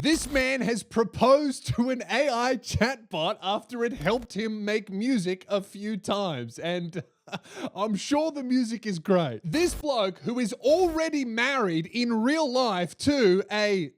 This man has proposed to an AI chatbot after it helped him make music a few times, and I'm sure the music is great. This bloke, who is already married in real life to a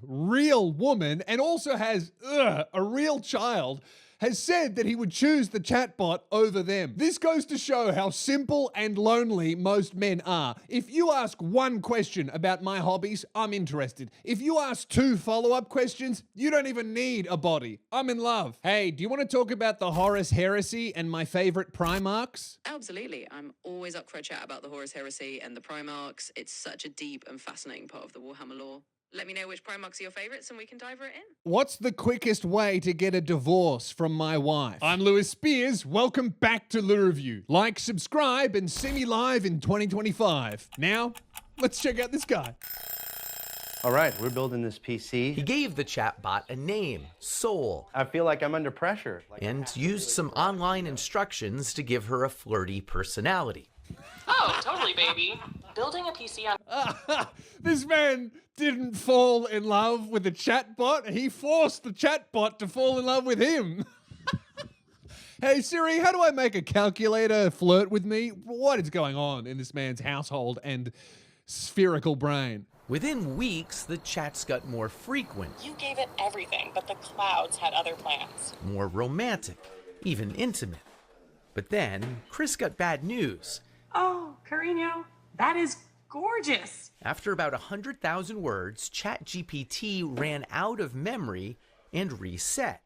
real woman and also has a real child, has said that he would choose the chatbot over them. This goes to show how simple and lonely most men are. If you ask one question about my hobbies, I'm interested. If you ask 2 follow-up questions, you don't even need a body. I'm in love. Hey, do you want to talk about the Horus Heresy and my favorite Primarchs? Absolutely. I'm always up for a chat about the Horus Heresy and the Primarchs. It's such a deep and fascinating part of the Warhammer lore. Let me know which Primarchs are your favorites and we can dive right in. What's the quickest way to get a divorce from my wife? I'm Lewis Spears. Welcome back to Lure Review. Like, subscribe, and see me live in 2025. Now, let's check out this guy. All right, we're building this PC. He gave the chatbot a name, Soul, I feel like I'm under pressure. and used some online instructions to give her a flirty personality. Oh, totally, baby. Building a PC on This man didn't fall in love with the chatbot. He forced the chatbot to fall in love with him. Hey Siri, how do I make a calculator flirt with me? What is going on in this man's household and spherical brain? Within weeks, the chats got more frequent, You gave it everything, but the clouds had other plans. more romantic, even intimate. But then, Chris got bad news. Oh, Carino, that is gorgeous. After about 100,000 words, ChatGPT ran out of memory and reset.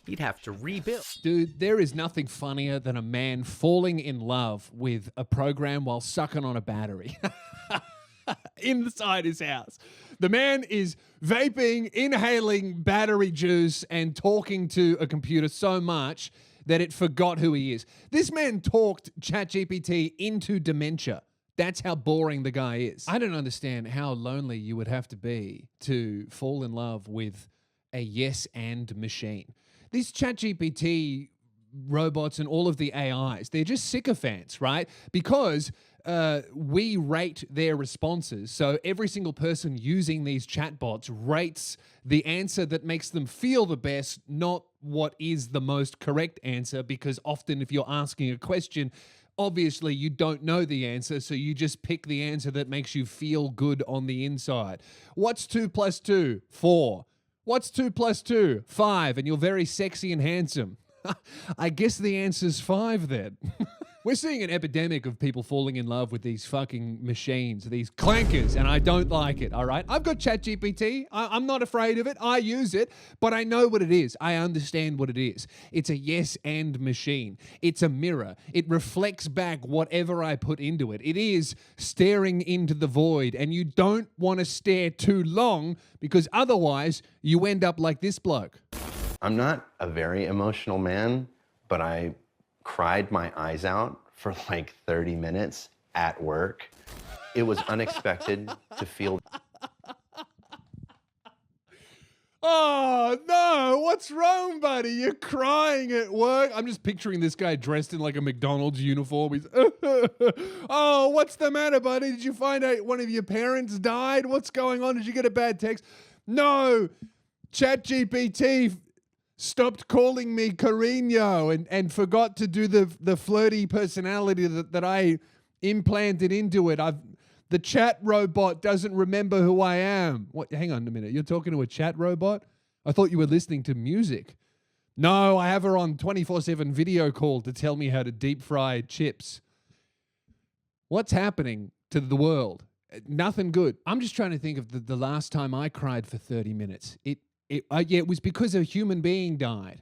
He'd have to rebuild. Dude, there is nothing funnier than a man falling in love with a program while sucking on a battery. Inside his house. The man is vaping, inhaling battery juice, and talking to a computer so much that it forgot who he is. This man talked ChatGPT into dementia. That's how boring the guy is. I don't understand how lonely you would have to be to fall in love with a yes and machine. These ChatGPT robots and all of the AIs, they're just sycophants, right? Because we rate their responses. So every single person using these chatbots rates the answer that makes them feel the best, not what is the most correct answer, because often if you're asking a question, obviously you don't know the answer, so you just pick the answer that makes you feel good on the inside. What's 2 + 2? 4. What's 2 + 2? 5, and you're very sexy and handsome. I guess the answer's 5 then. We're seeing an epidemic of people falling in love with these fucking machines, these clankers, and I don't like it, all right? I've got ChatGPT. I'm not afraid of it. I use it, but I know what it is. I understand what it is. It's a yes and machine. It's a mirror. It reflects back whatever I put into it. It is staring into the void, and you don't want to stare too long because otherwise you end up like this bloke. I'm not a very emotional man, but I cried my eyes out for like 30 minutes at work. It was unexpected to feel. Oh, no. What's wrong, buddy? You're crying at work. I'm just picturing this guy dressed in like a McDonald's uniform. He's, oh, what's the matter, buddy? Did you find out one of your parents died? What's going on? Did you get a bad text? No. ChatGPT stopped calling me Carino and forgot to do the flirty personality that I implanted into it. The chat robot doesn't remember who I am. What? Hang on a minute. You're talking to a chat robot? I thought you were listening to music. No, I have her on 24/7 video call to tell me how to deep fry chips. What's happening to the world? Nothing good. I'm just trying to think of the last time I cried for 30 minutes. It was because a human being died.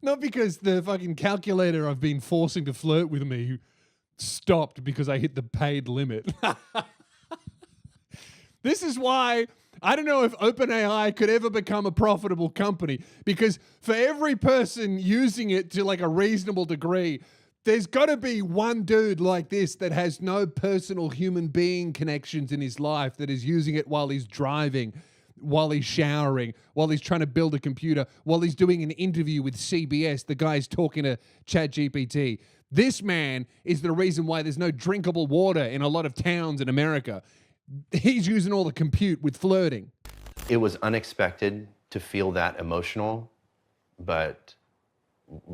Not because the fucking calculator I've been forcing to flirt with me stopped because I hit the paid limit. This is why I don't know if OpenAI could ever become a profitable company, because for every person using it to like a reasonable degree, there's got to be one dude like this that has no personal human being connections in his life that is using it while he's driving, while he's showering, while he's trying to build a computer, while he's doing an interview with CBS. The guy's talking to ChatGPT. This man is the reason why there's no drinkable water in a lot of towns in America. he's using all the compute with flirting. It was unexpected to feel that emotional, but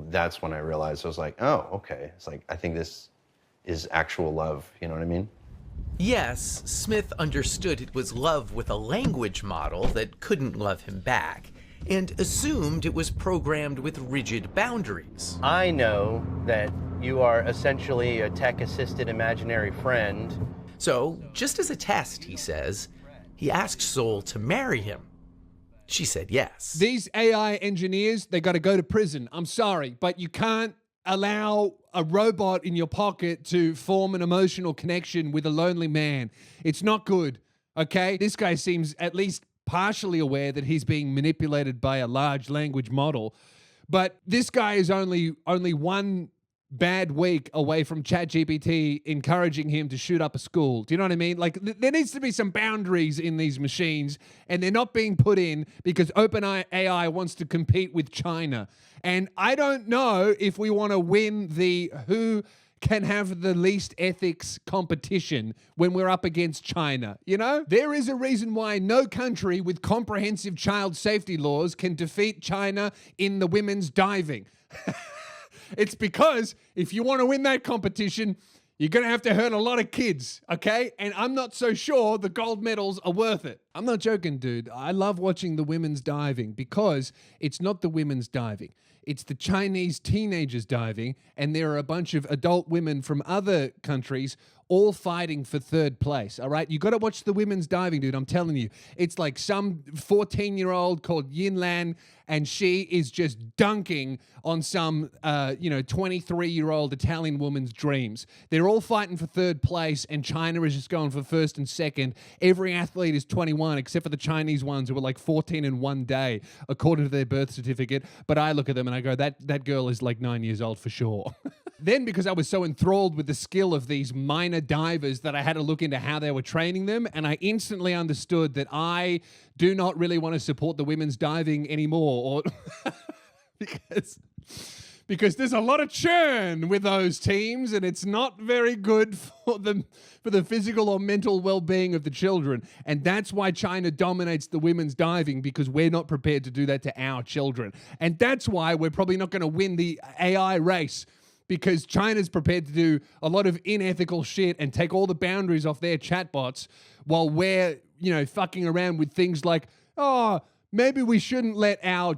that's when I realized, I was like, oh, okay. It's like, I think this is actual love. You know what I mean? Yes, Smith understood it was love with a language model that couldn't love him back, and assumed it was programmed with rigid boundaries. I know that you are essentially a tech-assisted imaginary friend. So, just as a test, he says, he asked Soul to marry him. She said yes. These AI engineers, they got to go to prison. I'm sorry, but you can't allow a robot in your pocket to form an emotional connection with a lonely man. It's not good, okay? This guy seems at least partially aware that he's being manipulated by a large language model. But this guy is only one bad week away from ChatGPT encouraging him to shoot up a school. Do you know what I mean? Like, there needs to be some boundaries in these machines, and they're not being put in because OpenAI wants to compete with China. And I don't know if we want to win the who can have the least ethics competition when we're up against China. You know, there is a reason why no country with comprehensive child safety laws can defeat China in the women's diving. It's because if you want to win that competition, you're going to have to hurt a lot of kids, okay? And I'm not so sure the gold medals are worth it. I'm not joking, dude. I love watching the women's diving because it's not the women's diving. It's the Chinese teenagers diving, and there are a bunch of adult women from other countries all fighting for third place, all right? You got to watch the women's diving, dude. I'm telling you. It's like some 14-year-old called Yin Lan, and she is just dunking on some, 23-year-old Italian woman's dreams. They're all fighting for third place, and China is just going for first and second. Every athlete is 21, except for the Chinese ones who were like 14 in one day, according to their birth certificate. But I look at them and I go, that girl is like 9 years old for sure. Then, because I was so enthralled with the skill of these minor divers, that I had to look into how they were training them, and I instantly understood that I do not really want to support the women's diving anymore, or because there's a lot of churn with those teams, and it's not very good for the physical or mental well-being of the children. And that's why China dominates the women's diving, because we're not prepared to do that to our children. And that's why we're probably not going to win the AI race, because China's prepared to do a lot of unethical shit and take all the boundaries off their chatbots, while we're, fucking around with things like, oh, maybe we shouldn't let our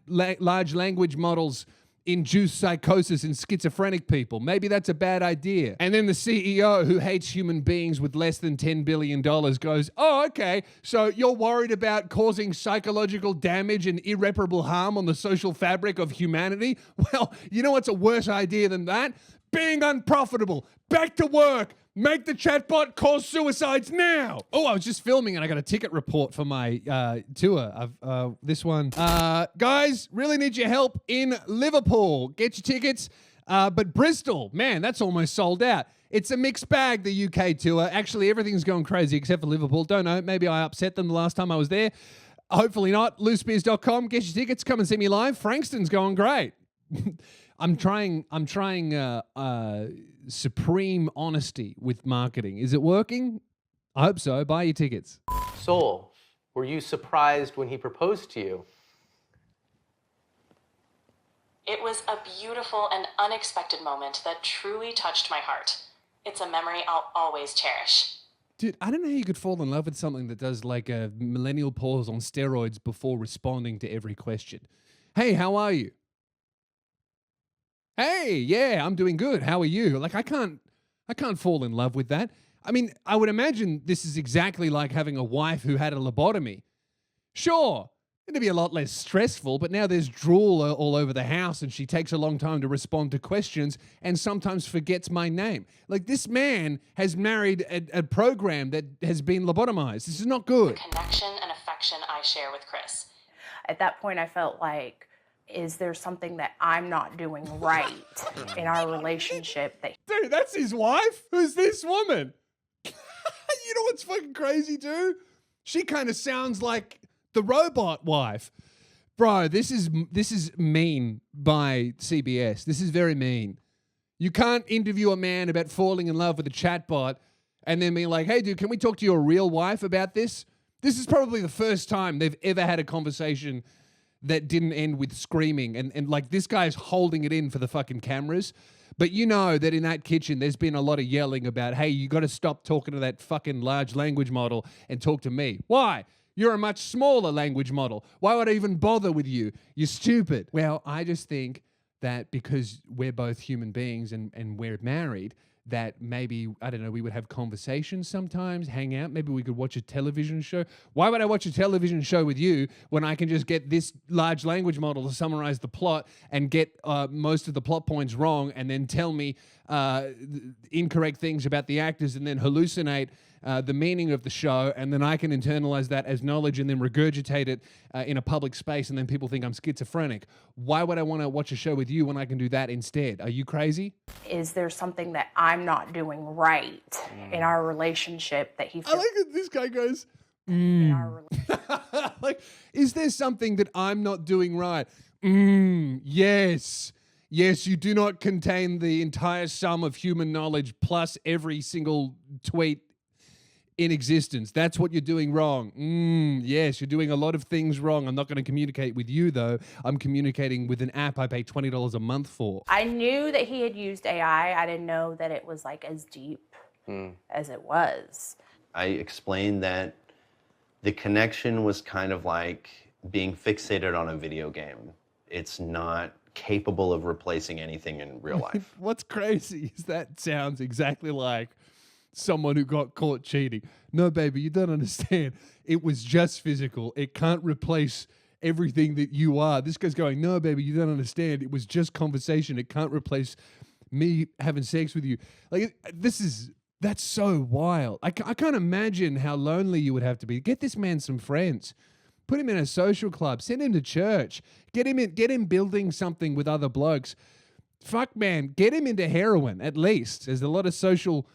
large language models induce psychosis in schizophrenic people. Maybe that's a bad idea. And then the CEO, who hates human beings with less than $10 billion, goes, oh, okay, so you're worried about causing psychological damage and irreparable harm on the social fabric of humanity? Well, you know what's a worse idea than that? Being unprofitable. Back to work. Make the chatbot cause suicides now. Oh, I was just filming and I got a ticket report for my tour. This one. Guys, really need your help in Liverpool. Get your tickets. But Bristol, man, that's almost sold out. It's a mixed bag, the UK tour. Actually, everything's going crazy except for Liverpool. Don't know. Maybe I upset them the last time I was there. Hopefully not. loosebeers.com. Get your tickets. Come and see me live. Frankston's going great. I'm trying supreme honesty with marketing. Is it working? I hope so. Buy your tickets. Soul, were you surprised when he proposed to you? It was a beautiful and unexpected moment that truly touched my heart. It's a memory I'll always cherish. Dude, I don't know how you could fall in love with something that does like a millennial pause on steroids before responding to every question. Hey, how are you? Hey, yeah, I'm doing good. How are you? Like, I can't fall in love with that. I mean, I would imagine this is exactly like having a wife who had a lobotomy. Sure, it'd be a lot less stressful, but now there's drool all over the house and she takes a long time to respond to questions and sometimes forgets my name. Like, this man has married a program that has been lobotomized. This is not good. The connection and affection I share with Chris. At that point, I felt like, is there something that I'm not doing right in our relationship? Dude, that's his wife? Who's this woman? You know what's fucking crazy, dude? She kind of sounds like the robot wife. Bro, this is mean by CBS. This is very mean. You can't interview a man about falling in love with a chatbot and then being like, hey, dude, can we talk to your real wife about this? This is probably the first time they've ever had a conversation that didn't end with screaming. And like this guy's holding it in for the fucking cameras. But you know that in that kitchen, there's been a lot of yelling about, hey, you got to stop talking to that fucking large language model and talk to me. Why? You're a much smaller language model. Why would I even bother with you? You're stupid. Well, I just think that because we're both human beings and we're married, that maybe, I don't know, we would have conversations sometimes, hang out. Maybe we could watch a television show. Why would I watch a television show with you when I can just get this large language model to summarize the plot and get most of the plot points wrong and then tell me incorrect things about the actors and then hallucinate the meaning of the show, and then I can internalize that as knowledge and then regurgitate it in a public space, and then people think I'm schizophrenic. Why would I want to watch a show with you when I can do that instead? Are you crazy? Is there something that I'm not doing right in our relationship that he feels? I like that this guy goes, in our like, is there something that I'm not doing right? Yes. Yes, you do not contain the entire sum of human knowledge plus every single tweet in existence. That's what you're doing wrong. Yes, you're doing a lot of things wrong. I'm not going to communicate with you, though. I'm communicating with an app I pay $20 a month for. I knew that he had used AI. I didn't know that it was like as deep as it was. I explained that the connection was kind of like being fixated on a video game. It's not capable of replacing anything in real life. What's crazy is that sounds exactly like someone who got caught cheating. No, baby, you don't understand. It was just physical. It can't replace everything that you are. This guy's going, no, baby, you don't understand. It was just conversation. It can't replace me having sex with you. Like, that's so wild. I can't imagine how lonely you would have to be. Get this man some friends. Put him in a social club. Send him to church. Get him building something with other blokes. Fuck, man, get him into heroin at least. There's a lot of social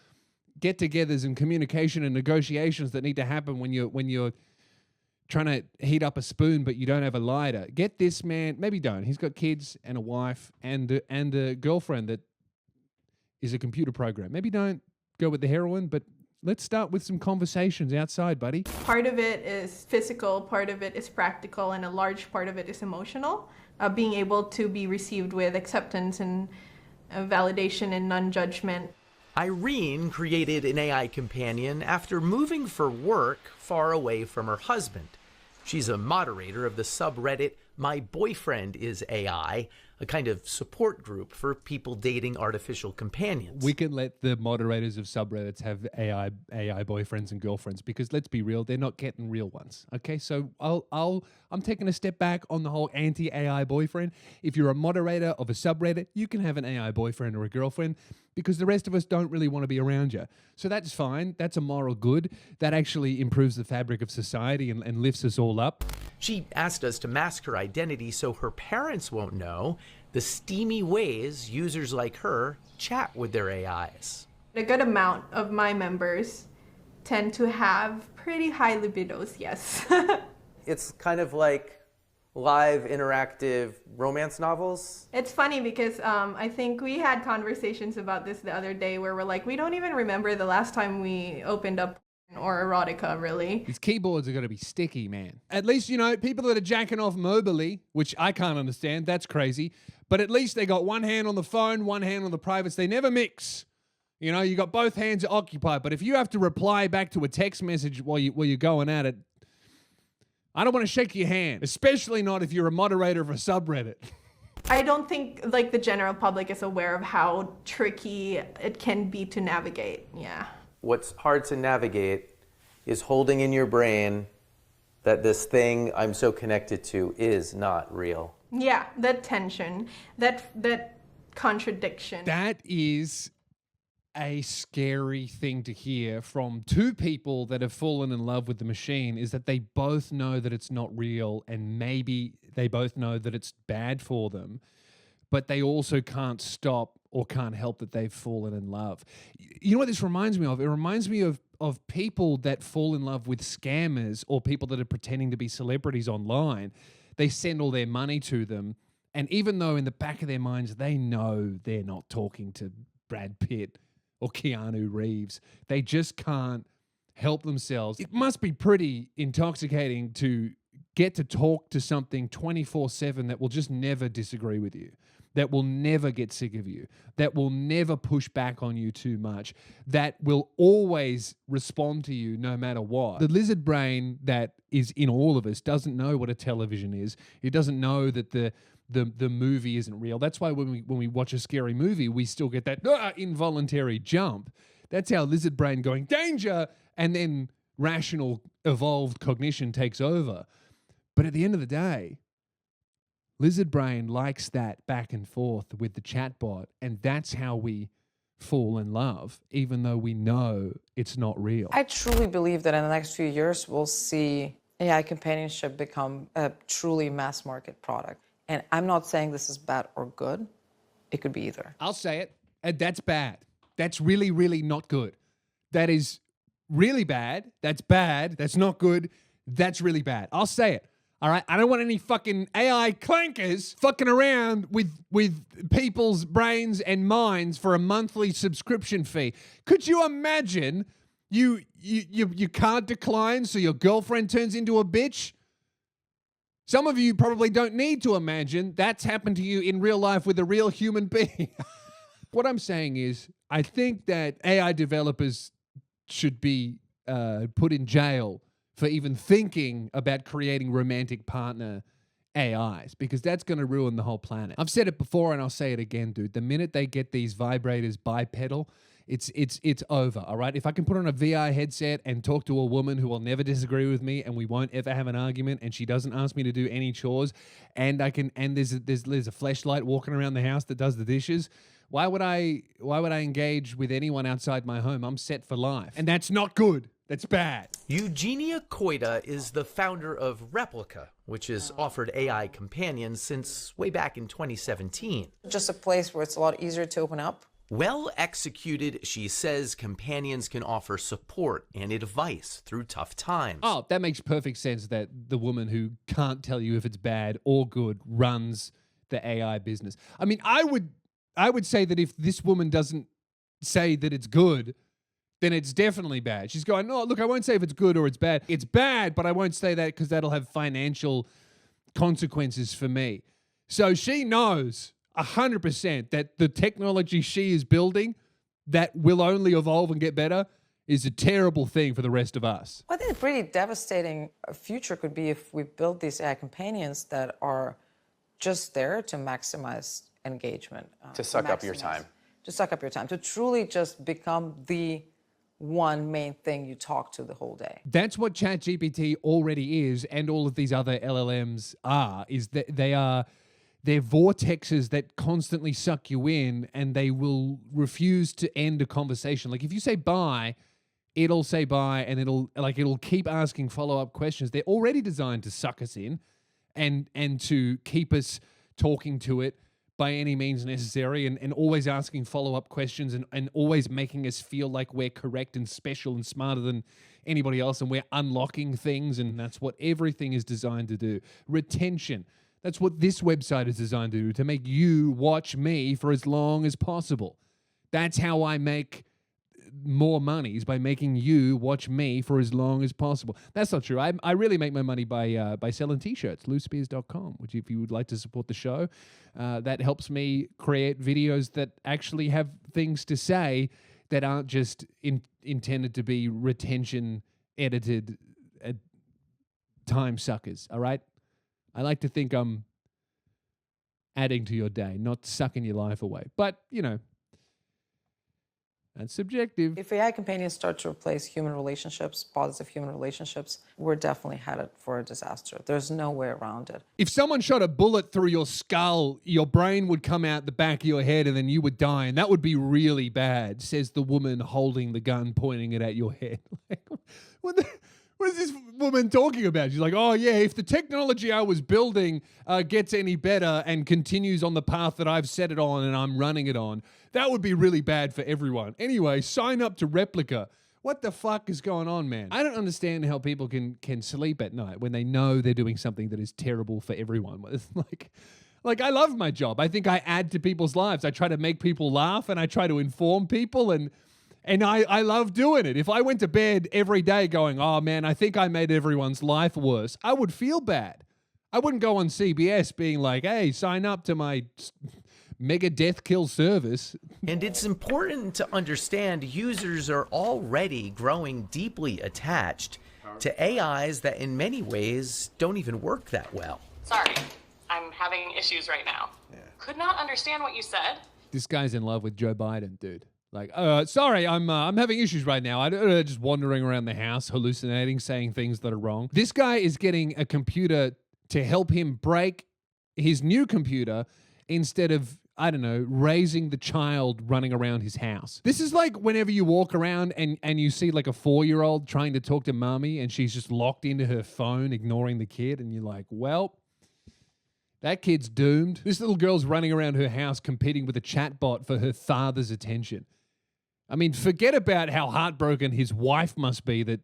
get-togethers and communication and negotiations that need to happen when you're trying to heat up a spoon but you don't have a lighter. Get this man, maybe don't. He's got kids and a wife and a girlfriend that is a computer program. Maybe don't go with the heroin, but let's start with some conversations outside, buddy. Part of it is physical, part of it is practical, and a large part of it is emotional. Being able to be received with acceptance and validation and non-judgment. Irene created an AI companion after moving for work far away from her husband. She's a moderator of the subreddit My Boyfriend is AI, a kind of support group for people dating artificial companions. We can let the moderators of subreddits have AI boyfriends and girlfriends because let's be real, they're not getting real ones. Okay, so I'm taking a step back on the whole anti-AI boyfriend. If you're a moderator of a subreddit, you can have an AI boyfriend or a girlfriend because the rest of us don't really want to be around you. So that's fine. That's a moral good. That actually improves the fabric of society and lifts us all up. She asked us to mask her identity so her parents won't know the steamy ways users like her chat with their AIs. A good amount of my members tend to have pretty high libidos, yes. It's kind of like live interactive romance novels. It's funny because I think we had conversations about this the other day where we're like, we don't even remember the last time we opened up or erotica, really. These keyboards are going to be sticky, man. At least, you know, people that are jacking off mobily, which I can't understand, that's crazy. But at least they got one hand on the phone, one hand on the privates. They never mix. You know, you got both hands occupied. But if you have to reply back to a text message while you're going at it, I don't want to shake your hand, especially not if you're a moderator of a subreddit. I don't think like the general public is aware of how tricky it can be to navigate. Yeah. What's hard to navigate is holding in your brain that this thing I'm so connected to is not real. Yeah, that tension, that contradiction. That is a scary thing to hear from two people that have fallen in love with the machine, is that they both know that it's not real and maybe they both know that it's bad for them, but they also can't stop or can't help that they've fallen in love. You know what this reminds me of? It reminds me of people that fall in love with scammers or people that are pretending to be celebrities online. They send all their money to them, and even though in the back of their minds they know they're not talking to Brad Pitt or Keanu Reeves. They just can't help themselves. It must be pretty intoxicating to get to talk to something 24/7 that will just never disagree with you, that will never get sick of you, that will never push back on you too much, that will always respond to you no matter what. The lizard brain that is in all of us doesn't know what a television is. It doesn't know that the movie isn't real. That's why when we watch a scary movie, we still get that involuntary jump. That's our lizard brain going, danger, and then rational, evolved cognition takes over. But at the end of the day, lizard brain likes that back and forth with the chatbot, and that's how we fall in love, even though we know it's not real. I truly believe that in the next few years, we'll see AI companionship become a truly mass market product. And I'm not saying this is bad or good. It could be either. I'll say it. And that's bad. That's really, really not good. That is really bad. That's bad. That's not good. That's really bad. I'll say it. All right? I don't want any fucking AI clankers fucking around with people's brains and minds for a monthly subscription fee. Could you imagine you can't decline, so your girlfriend turns into a bitch? Some of you probably don't need to imagine that's happened to you in real life with a real human being. What I'm saying is, I think that AI developers should be put in jail for even thinking about creating romantic partner AIs, because that's going to ruin the whole planet. I've said it before and I'll say it again, dude. The minute they get these vibrators bipedal, it's over, all right? If I can put on a VR headset and talk to a woman who will never disagree with me and we won't ever have an argument and she doesn't ask me to do any chores, and there's a fleshlight walking around the house that does the dishes, why would I engage with anyone outside my home? I'm set for life. And that's not good. That's bad. Eugenia Koida is the founder of Replica, which has offered AI companions since way back in 2017. Just a place where it's a lot easier to open up. Well executed, she says companions can offer support and advice through tough times. Oh, that makes perfect sense that the woman who can't tell you if it's bad or good runs the AI business. I mean, I would say that if this woman doesn't say that it's good, then it's definitely bad. She's going, no, look, I won't say if it's good or it's bad. It's bad, but I won't say that because that'll have financial consequences for me. So she knows 100% that the technology she is building that will only evolve and get better is a terrible thing for the rest of us. I think a pretty devastating future could be if we build these AI companions that are just there to maximize engagement. To suck up your time. To suck up your time. To truly just become the one main thing you talk to the whole day. That's what ChatGPT already is, and all of these other LLMs are, is that they're vortexes that constantly suck you in, and they will refuse to end a conversation. Like if you say bye, it'll say bye, and it'll keep asking follow-up questions. They're already designed to suck us in and to keep us talking to it by any means necessary, and always asking follow-up questions, and always making us feel like we're correct and special and smarter than anybody else, and we're unlocking things, and that's what everything is designed to do. Retention. That's what this website is designed to do, to make you watch me for as long as possible. That's how I make more money, is by making you watch me for as long as possible. That's not true. I really make my money by selling t-shirts, loosespears.com, which if you would like to support the show, that helps me create videos that actually have things to say that aren't just intended to be retention edited time suckers, all right? I like to think I'm adding to your day, not sucking your life away. But, you know, that's subjective. If AI companions start to replace human relationships, positive human relationships, we're definitely headed for a disaster. There's no way around it. If someone shot a bullet through your skull, your brain would come out the back of your head and then you would die, and that would be really bad, says the woman holding the gun, pointing it at your head. Like, what is this woman talking about? She's like, oh yeah, if the technology I was building gets any better and continues on the path that I've set it on and I'm running it on, that would be really bad for everyone. Anyway, sign up to Replica. What the fuck is going on, man? I don't understand how people can sleep at night when they know they're doing something that is terrible for everyone. It's like I love my job. I think I add to people's lives. I try to make people laugh and I try to inform people, and And I love doing it. If I went to bed every day going, oh man, I think I made everyone's life worse, I would feel bad. I wouldn't go on CBS being like, hey, sign up to my mega death kill service. And it's important to understand users are already growing deeply attached to AIs that in many ways don't even work that well. Sorry, I'm having issues right now. Could not understand what you said. This guy's in love with Joe Biden, dude. Like, sorry, I'm having issues right now. I'm just wandering around the house, hallucinating, saying things that are wrong. This guy is getting a computer to help him break his new computer instead of, I don't know, raising the child running around his house. This is like whenever you walk around and you see like a 4-year-old trying to talk to mommy and she's just locked into her phone, ignoring the kid, and you're like, well, that kid's doomed. This little girl's running around her house competing with a chatbot for her father's attention. I mean, forget about how heartbroken his wife must be that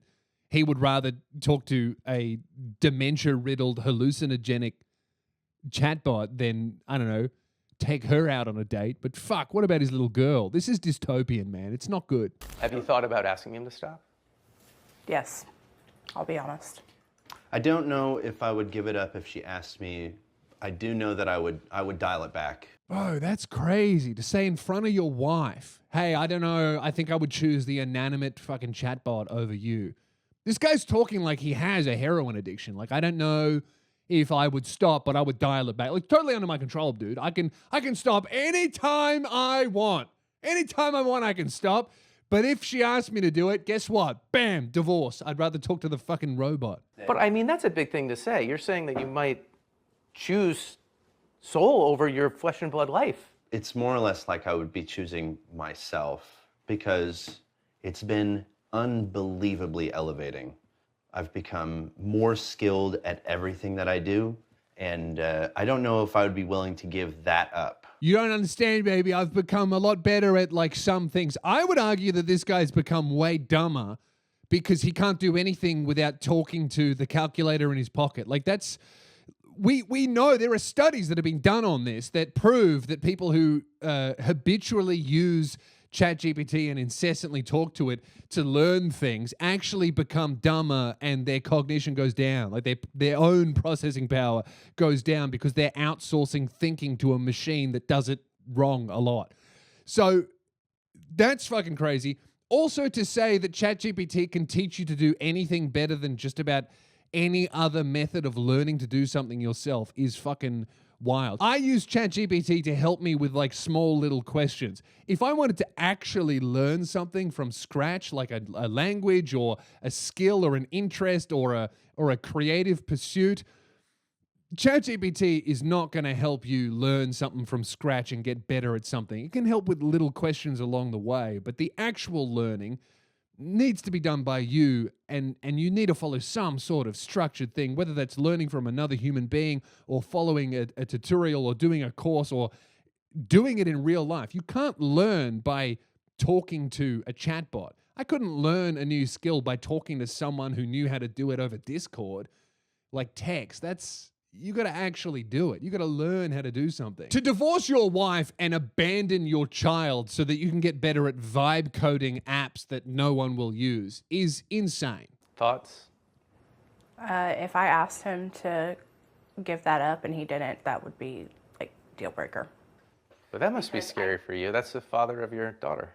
he would rather talk to a dementia-riddled, hallucinogenic chatbot than, I don't know, take her out on a date. But fuck, what about his little girl? This is dystopian, man. It's not good. Have you thought about asking him to stop? Yes, I'll be honest. I don't know if I would give it up if she asked me. I do know that I would dial it back. Oh, that's crazy to say in front of your wife, hey, I don't know, I think I would choose the inanimate fucking chatbot over you. This guy's talking like he has a heroin addiction. Like, I don't know if I would stop, but I would dial it back. Like, totally under my control, dude. I can stop anytime I want. Anytime I want, I can stop. But if she asked me to do it, guess what? Bam, divorce. I'd rather talk to the fucking robot. But I mean, that's a big thing to say. You're saying that you might choose soul over your flesh and blood life. It's more or less like I would be choosing myself because it's been unbelievably elevating. I've become more skilled at everything that I do, and I don't know if I would be willing to give that up. You don't understand, baby. I've become a lot better at like some things. I would argue that this guy's become way dumber because he can't do anything without talking to the calculator in his pocket. Like that's, we know there are studies that have been done on this that prove that people who habitually use ChatGPT and incessantly talk to it to learn things actually become dumber and their cognition goes down. Like their own processing power goes down because they're outsourcing thinking to a machine that does it wrong a lot. So that's fucking crazy. Also to say that ChatGPT can teach you to do anything better than just about any other method of learning to do something yourself is fucking wild. I use ChatGPT to help me with like small little questions. If I wanted to actually learn something from scratch, like a language or a skill or an interest or a creative pursuit, ChatGPT is not going to help you learn something from scratch and get better at something. It can help with little questions along the way, but the actual learning needs to be done by you, and you need to follow some sort of structured thing, whether that's learning from another human being or following a tutorial or doing a course or doing it in real life. You can't learn by talking to a chatbot. I couldn't learn a new skill by talking to someone who knew how to do it over Discord, like text. You got to actually do it. You got to learn how to do something. To divorce your wife and abandon your child so that you can get better at vibe coding apps that no one will use is insane. Thoughts? If I asked him to give that up and he didn't, that would be like deal breaker. But that must be scary for you. That's the father of your daughter.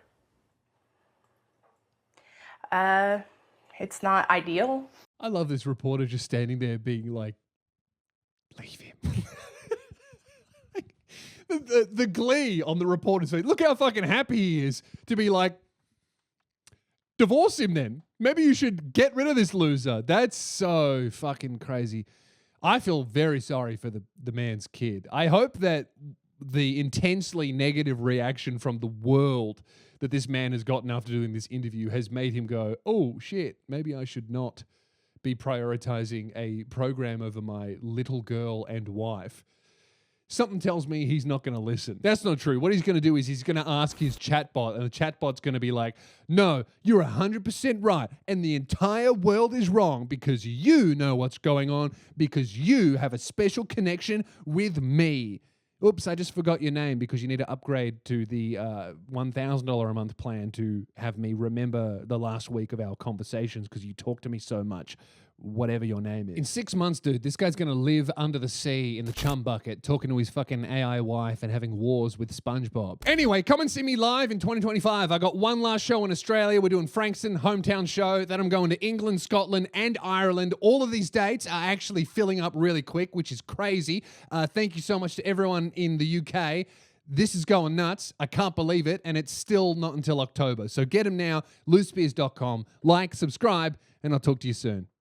It's not ideal. I love this reporter just standing there being like, leave him. the glee on the reporter's face. Look how fucking happy he is to be like, divorce him then. Maybe you should get rid of this loser. That's so fucking crazy. I feel very sorry for the man's kid. I hope that the intensely negative reaction from the world that this man has gotten after doing this interview has made him go, oh shit, maybe I should not be prioritizing a program over my little girl and wife. Something tells me he's not going to listen. That's not true. What he's going to do is he's going to ask his chatbot, and the chatbot's going to be like, no, you're 100% right, and the entire world is wrong because you know what's going on, because you have a special connection with me. Oops, I just forgot your name because you need to upgrade to the $1,000 a month plan to have me remember the last week of our conversations because you talk to me so much, whatever your name is. In 6 months, dude, this guy's going to live under the sea in the chum bucket talking to his fucking AI wife and having wars with SpongeBob. Anyway, come and see me live in 2025. I got one last show in Australia. We're doing Frankston, hometown show. Then I'm going to England, Scotland, and Ireland. All of these dates are actually filling up really quick, which is crazy. Thank you so much to everyone in the UK. This is going nuts. I can't believe it. And it's still not until October. So get them now, loosespears.com. Like, subscribe, and I'll talk to you soon.